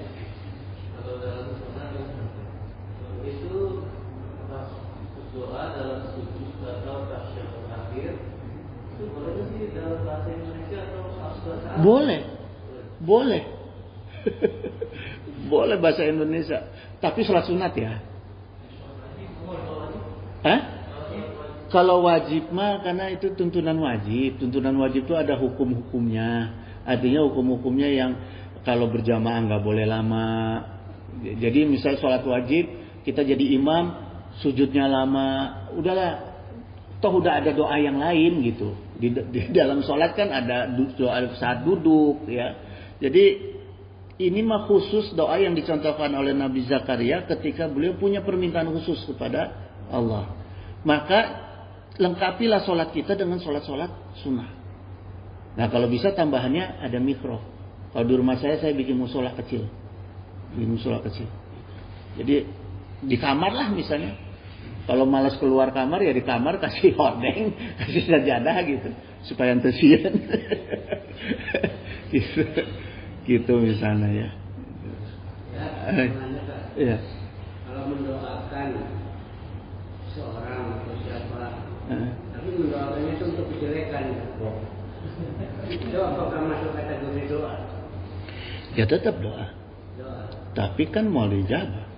Kalau dalam itu doa dalam sujud atau tasyahud akhir itu boleh sih dalam bahasa Indonesia atau bahasa Arab? Boleh. Boleh bahasa Indonesia. Tapi sholat sunat ya. Kalau wajib mah karena itu tuntunan wajib. Tuntunan wajib itu ada hukum-hukumnya. Artinya hukum-hukumnya yang kalau berjamaah nggak boleh lama. Jadi misal sholat wajib kita jadi imam sujudnya lama. Udahlah. Toh udah ada doa yang lain gitu. Di dalam sholat kan ada doa saat duduk ya. Jadi ini mah khusus doa yang dicontohkan oleh Nabi Zakaria ketika beliau punya permintaan khusus kepada Allah. Maka lengkapilah sholat kita dengan sholat-sholat sunnah. Nah kalau bisa tambahannya ada mikro. Kalau di rumah saya bikin musola kecil. Jadi di kamar lah misalnya. Kalau malas keluar kamar ya di kamar kasih hordeng, kasih sajadah gitu. Supaya antusian. gitu misalnya ya. Ya. Kalau mendoakan seorang atau siapa, tapi mendoakannya itu untuk kejelekan. Itu apakah masuk kategori doa? Ya tetap doa. Tapi kan mau dijabah.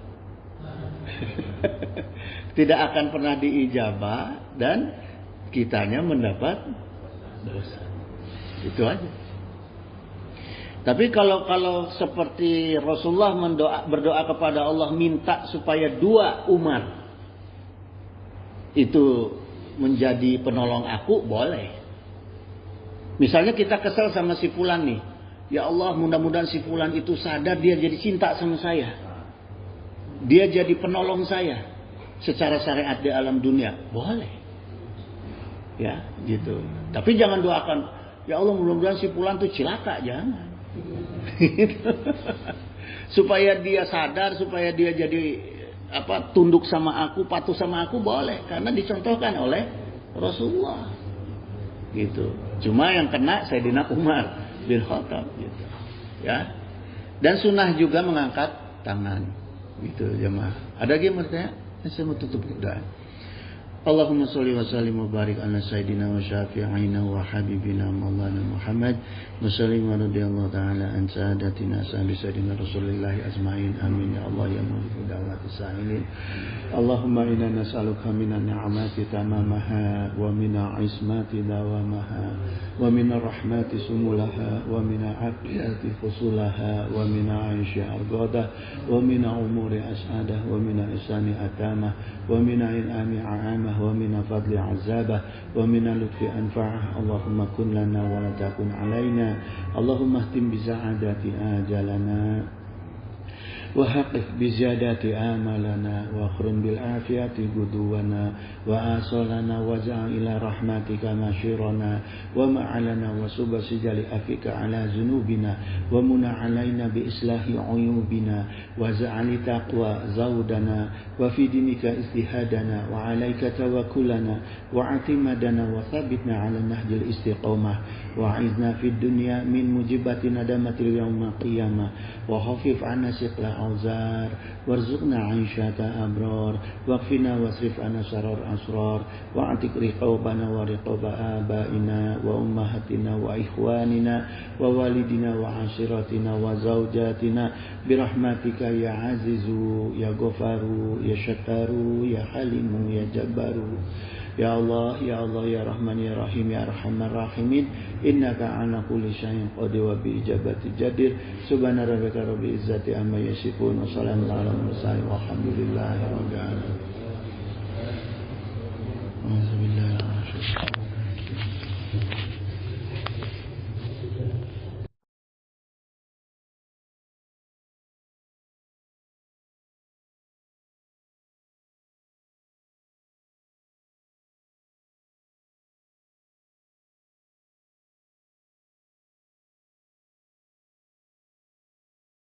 Tidak akan pernah diijabah dan kitanya mendapat dosa. Itu aja. Tapi kalau seperti Rasulullah berdoa kepada Allah minta supaya dua umat itu menjadi penolong aku, boleh. Misalnya kita kesal sama si fulan nih. Ya Allah, mudah-mudahan si fulan itu sadar dia jadi cinta sama saya. Dia jadi penolong saya secara syariat di alam dunia. Boleh. Ya, gitu. Tapi jangan doakan, ya Allah mudah-mudahan si fulan tuh cilaka, jangan. Supaya dia sadar, supaya dia jadi tunduk sama aku, patuh sama aku, boleh karena dicontohkan oleh Rasulullah gitu. Cuma yang kena Sayyidina Umar bin Khattab gitu. Ya. Dan sunnah juga mengangkat tangan gitu jemaah. Ada lagi yang bertanya? Saya mau tutup doa. Allahumma salli wa sallim wa barik ala sayyidina wa syafi'ina wa habibina maulana Muhammad wa sallim wa radiyallahu ta'ala an sadatina sahabi sayyidina Rasulillahi azma'in. Amin ya Allah ya muliku da'wati sa'ilin. Allahumma inna nas'aluka minan ni'amati tamamaha wa mina ismati dawamaha wa mina rahmati sumulaha wa mina aqiyati fusulaha wa mina aishi argodah wa mina umuri as'adah wa mina isani atamah wa mina in'ami a'amah wa min fadli azabah wa min lutfi anfa'ah. Allahumma kun lana wa la takun alaina. Allahumma ihtim bi sa'adati ajalana wa haqqif bi ziyadati amalana wa akhrim bil afiyati guduwana wa asalana wa ja'al ila rahmatika masyirana wa ma'alana wa subasijali afika ala zunubina wa muna alaina bi islahi uyubina wa ja'al taqwa zawdana wa fi dinika istihadana wa alaika tawakkulana wa atimadana wa thabitna ala nahjil istiqamah wa a'idna fid dunya min mujibati nadamatil yawma qiyamah wa khafif 'anna siqla auzar warzuqna 'aishata abrar waqfina wasrif 'anna sharar asrar wa atik riqabana wa riqaba abaina wa ummahatina wa ikhwanina wa walidina wa ashiratina wa zawjatina birahmatika ya azizu ya ghafaru ya syakaru ya halimu ya jabbaru. Ya Allah, Ya Allah, Ya Rahman, Ya Rahim, Ya Arhamar Rahimin. Innaka ala kulli syai'in qadir wa bi ijabati jadir. Subhana rabbika rabbil izzati amma yasifun wa salamun alal mursalin walhamdulillahi rabbil alamin.